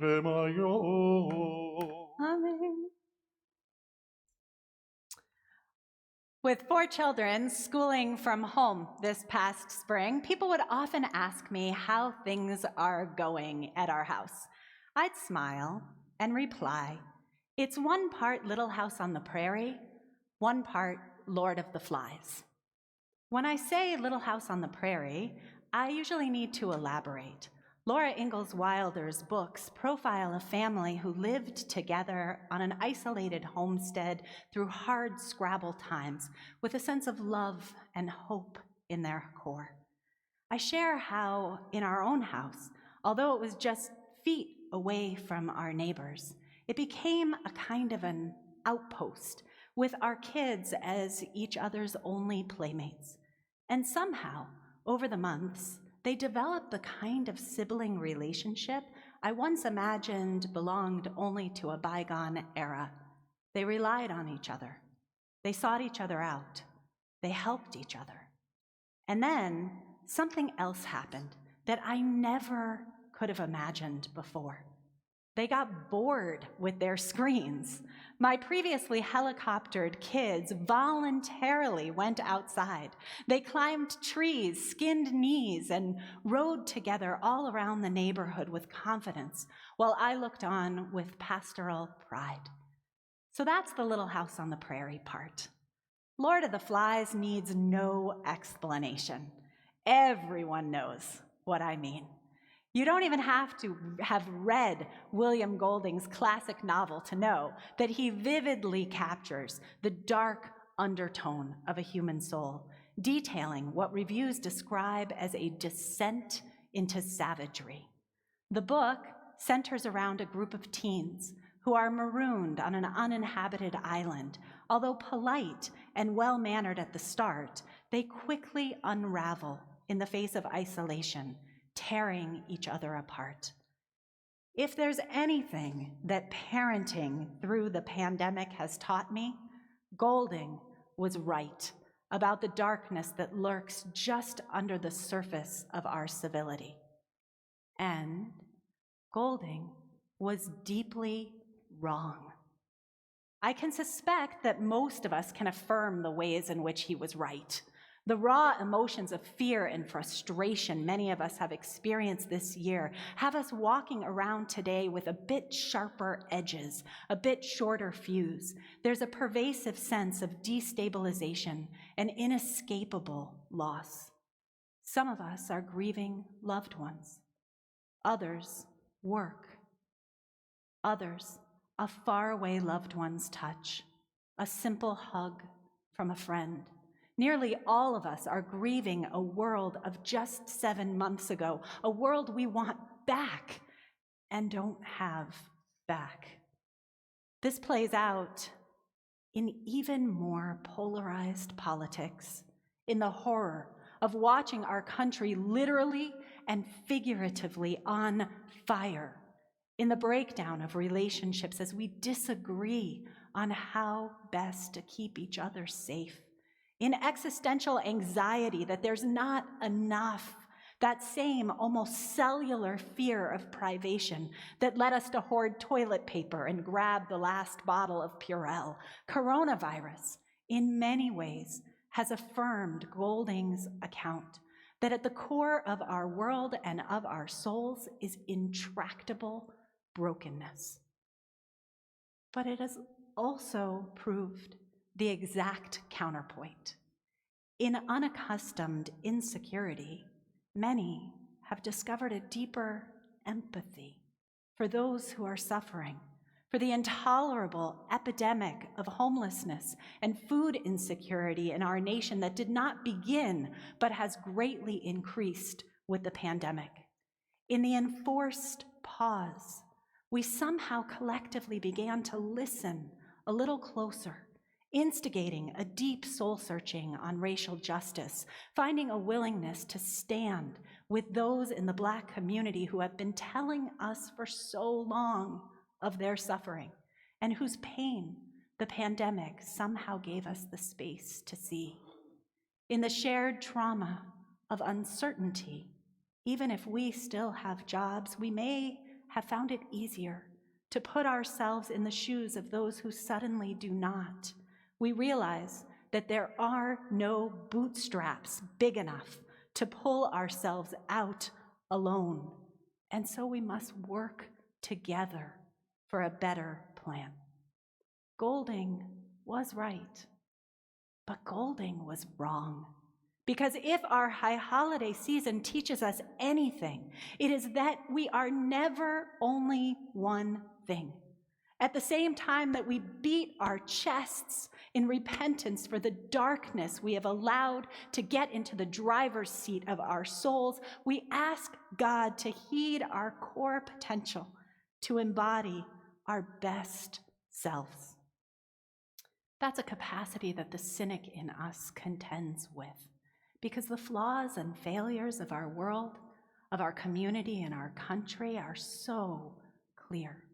Amen. With 4 children schooling from home this past spring, people would often ask me how things are going at our house. I'd smile and reply, it's one part Little House on the Prairie, one part Lord of the Flies. When I say Little House on the Prairie, I usually need to elaborate. Laura Ingalls Wilder's books profile a family who lived together on an isolated homestead through hard Scrabble times with a sense of love and hope in their core. I share how, in our own house, although it was just feet away from our neighbors, it became a kind of an outpost with our kids as each other's only playmates. And somehow, over the months, they developed the kind of sibling relationship I once imagined belonged only to a bygone era. They relied on each other. They sought each other out. They helped each other. And then something else happened that I never could have imagined before. They got bored with their screens. My previously helicoptered kids voluntarily went outside. They climbed trees, skinned knees, and rode together all around the neighborhood with confidence, while I looked on with pastoral pride. So that's the Little House on the Prairie part. Lord of the Flies needs no explanation. Everyone knows what I mean. You don't even have to have read William Golding's classic novel to know that he vividly captures the dark undertone of a human soul, detailing what reviews describe as a descent into savagery. The book centers around a group of teens who are marooned on an uninhabited island. Although polite and well-mannered at the start, they quickly unravel in the face of isolation, tearing each other apart. If there's anything that parenting through the pandemic has taught me, Golding was right about the darkness that lurks just under the surface of our civility. And Golding was deeply wrong. I can suspect that most of us can affirm the ways in which he was right. The raw emotions of fear and frustration many of us have experienced this year have us walking around today with a bit sharper edges, a bit shorter fuse. There's a pervasive sense of destabilization and inescapable loss. Some of us are grieving loved ones. Others, work. Others, a faraway loved one's touch, a simple hug from a friend. Nearly all of us are grieving a world of just 7 months ago, a world we want back and don't have back. This plays out in even more polarized politics, in the horror of watching our country literally and figuratively on fire, in the breakdown of relationships as we disagree on how best to keep each other safe, in existential anxiety that there's not enough, that same almost cellular fear of privation that led us to hoard toilet paper and grab the last bottle of Purell. Coronavirus, in many ways, has affirmed Golding's account that at the core of our world and of our souls is intractable brokenness. But it has also proved the exact counterpoint. In unaccustomed insecurity, many have discovered a deeper empathy for those who are suffering, for the intolerable epidemic of homelessness and food insecurity in our nation that did not begin but has greatly increased with the pandemic. In the enforced pause, we somehow collectively began to listen a little closer, instigating a deep soul-searching on racial justice, finding a willingness to stand with those in the Black community who have been telling us for so long of their suffering and whose pain the pandemic somehow gave us the space to see. In the shared trauma of uncertainty, even if we still have jobs, we may have found it easier to put ourselves in the shoes of those who suddenly do not. We realize that there are no bootstraps big enough to pull ourselves out alone, and so we must work together for a better plan. Golding was right, but Golding was wrong. Because if our high holiday season teaches us anything, it is that we are never only one thing. At the same time that we beat our chests in repentance for the darkness we have allowed to get into the driver's seat of our souls, we ask God to heed our core potential, to embody our best selves. That's a capacity that the cynic in us contends with, because the flaws and failures of our world, of our community and our country are so clear.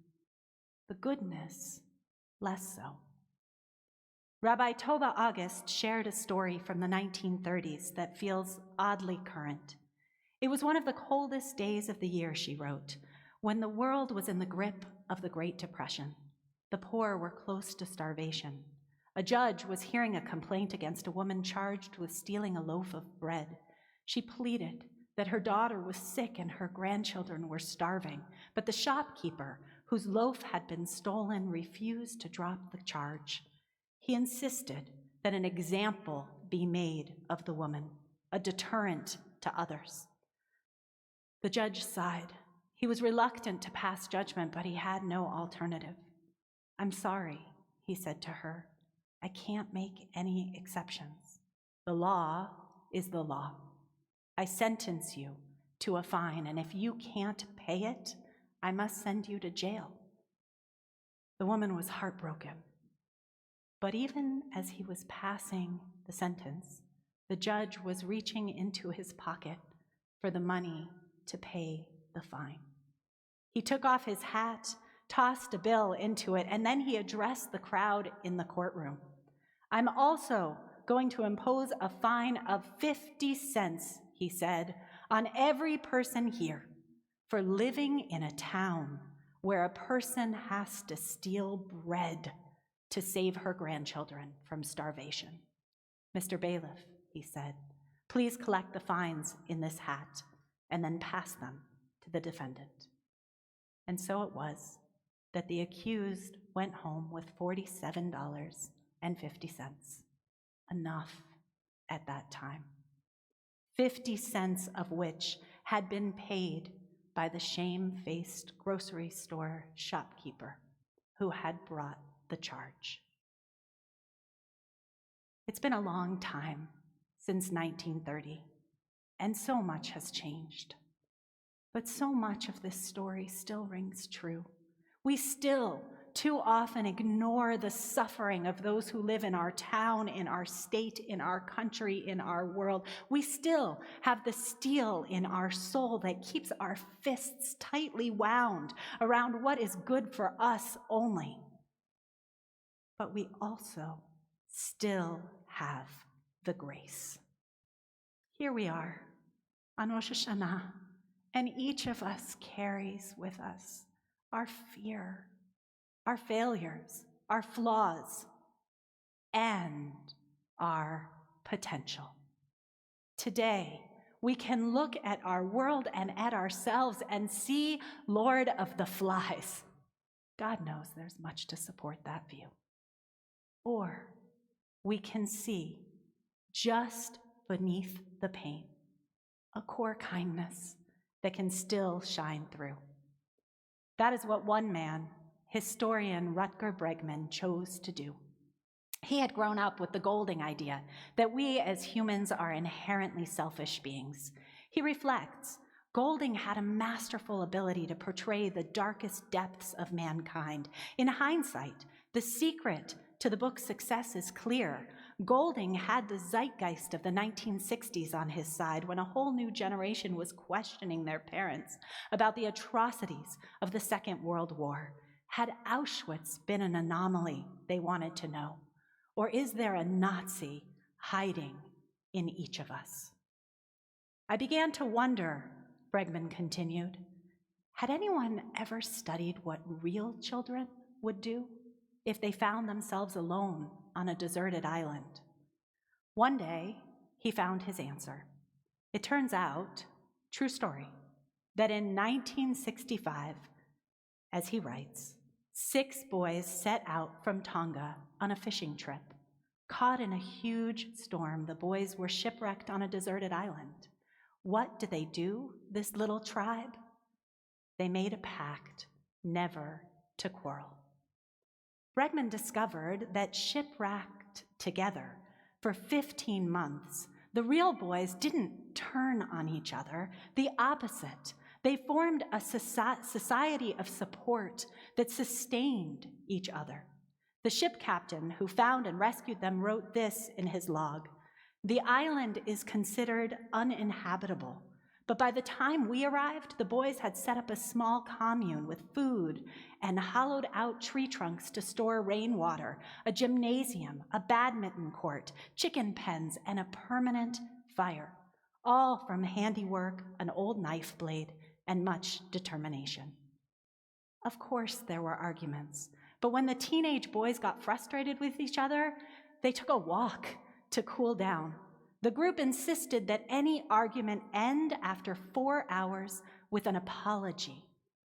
The goodness, less so. Rabbi Tova August shared a story from the 1930s that feels oddly current. It was one of the coldest days of the year, she wrote, when the world was in the grip of the Great Depression. The poor were close to starvation. A judge was hearing a complaint against a woman charged with stealing a loaf of bread. She pleaded that her daughter was sick and her grandchildren were starving, but the shopkeeper, whose loaf had been stolen, refused to drop the charge. He insisted that an example be made of the woman, a deterrent to others. The judge sighed. He was reluctant to pass judgment, but he had no alternative. "I'm sorry," he said to her. "I can't make any exceptions. The law is the law. I sentence you to a fine, and if you can't pay it, I must send you to jail." The woman was heartbroken. But even as he was passing the sentence, the judge was reaching into his pocket for the money to pay the fine. He took off his hat, tossed a bill into it, and then he addressed the crowd in the courtroom. "I'm also going to impose a fine of 50 cents, he said, "on every person here for living in a town where a person has to steal bread to save her grandchildren from starvation. Mr. Bailiff," he said, "please collect the fines in this hat and then pass them to the defendant." And so it was that the accused went home with $47.50, enough at that time, 50 cents of which had been paid by the shame-faced grocery store shopkeeper who had brought the charge. It's been a long time since 1930, and so much has changed. But so much of this story still rings true. We still too often ignore the suffering of those who live in our town, in our state, in our country, in our world. We still have the steel in our soul that keeps our fists tightly wound around what is good for us only. But we also still have the grace. Here we are on Rosh Hashanah, and each of us carries with us our fear, our failures, our flaws, and our potential. Today, we can look at our world and at ourselves and see Lord of the Flies. God knows there's much to support that view. Or we can see, just beneath the pain, a core kindness that can still shine through. That is what one man, historian Rutger Bregman, chose to do. He had grown up with the Golding idea that we as humans are inherently selfish beings. He reflects, Golding had a masterful ability to portray the darkest depths of mankind. In hindsight, the secret to the book's success is clear. Golding had the zeitgeist of the 1960s on his side when a whole new generation was questioning their parents about the atrocities of the Second World War. Had Auschwitz been an anomaly, they wanted to know? Or is there a Nazi hiding in each of us? I began to wonder, Bregman continued, Had anyone ever studied what real children would do if they found themselves alone on a deserted island? One day, he found his answer. It turns out, true story, that in 1965, as he writes, 6 boys set out from Tonga on a fishing trip. Caught in a huge storm, the boys were shipwrecked on a deserted island. What did they do, this little tribe? They made a pact never to quarrel. Bregman discovered that shipwrecked together for 15 months, the real boys didn't turn on each other, the opposite. They formed a society of support that sustained each other. The ship captain who found and rescued them wrote this in his log: "The island is considered uninhabitable, but by the time we arrived, the boys had set up a small commune with food and hollowed out tree trunks to store rainwater, a gymnasium, a badminton court, chicken pens, and a permanent fire, all from handiwork, an old knife blade, and much determination." Of course, there were arguments, but when the teenage boys got frustrated with each other, they took a walk to cool down. The group insisted that any argument end after 4 hours with an apology.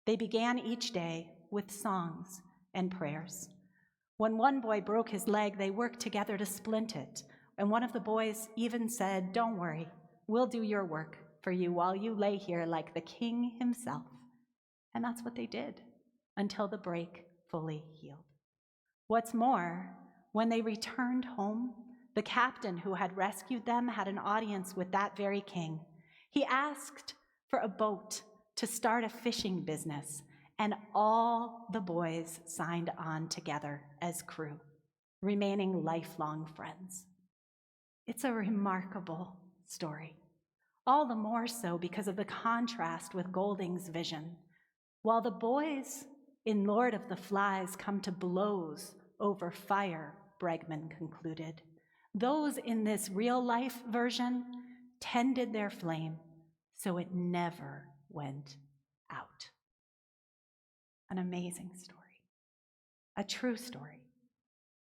They began each day with songs and prayers. When one boy broke his leg, they worked together to splint it, and one of the boys even said, "Don't worry, we'll do your work for you while you lay here like the king himself." And that's what they did until the break fully healed. What's more, when they returned home, the captain who had rescued them had an audience with that very king. He asked for a boat to start a fishing business, and all the boys signed on together as crew, remaining lifelong friends. It's a remarkable story, all the more so because of the contrast with Golding's vision. While the boys in Lord of the Flies come to blows over fire, Bregman concluded, those in this real-life version tended their flame so it never went out. An amazing story, a true story.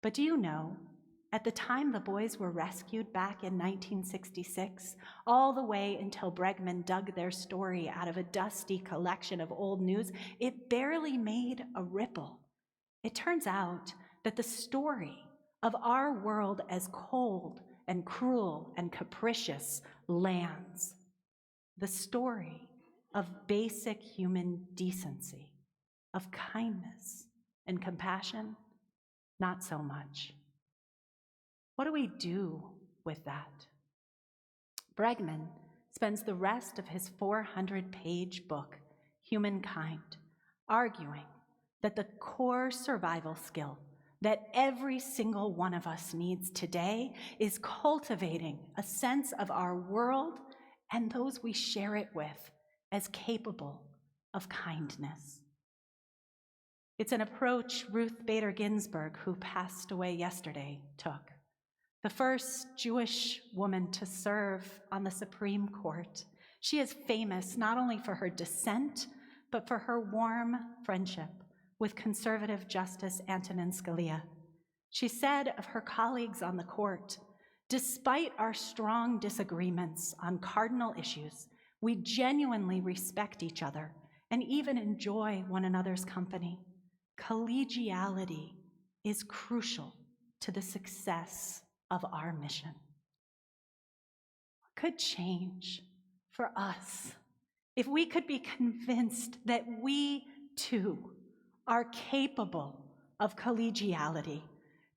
But do you know, at the time the boys were rescued back in 1966, all the way until Bregman dug their story out of a dusty collection of old news, it barely made a ripple. It turns out that the story of our world as cold and cruel and capricious lands, the story of basic human decency, of kindness and compassion, not so much. What do we do with that? Bregman spends the rest of his 400-page book, Humankind, arguing that the core survival skill that every single one of us needs today is cultivating a sense of our world and those we share it with as capable of kindness. It's an approach Ruth Bader Ginsburg, who passed away yesterday, took. The first Jewish woman to serve on the Supreme Court. She is famous not only for her dissent, but for her warm friendship with conservative Justice Antonin Scalia. She said of her colleagues on the court, "Despite our strong disagreements on cardinal issues, we genuinely respect each other and even enjoy one another's company. Collegiality is crucial to the success of our mission." What could change for us if we could be convinced that we too are capable of collegiality,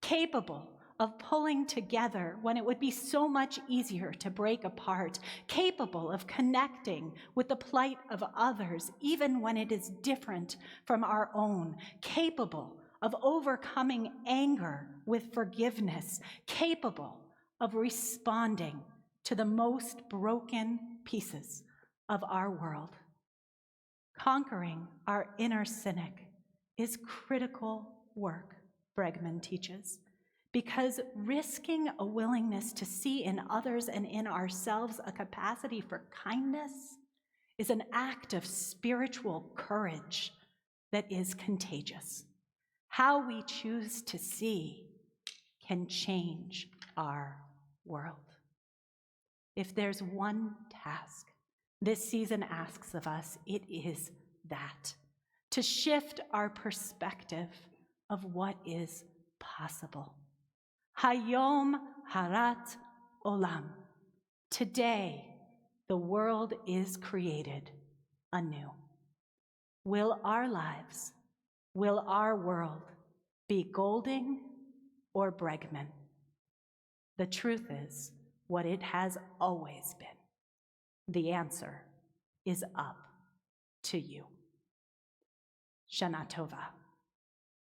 capable of pulling together when it would be so much easier to break apart, capable of connecting with the plight of others even when it is different from our own, capable of overcoming anger with forgiveness, capable of responding to the most broken pieces of our world. Conquering our inner cynic is critical work, Bregman teaches, because risking a willingness to see in others and in ourselves a capacity for kindness is an act of spiritual courage that is contagious. How we choose to see can change our world. If there's one task this season asks of us, it is that, to shift our perspective of what is possible. Hayom harat olam. Today, the world is created anew. Will our lives, will our world be Golding or Bregman? The truth is what it has always been. The answer is up to you. Shana Tova.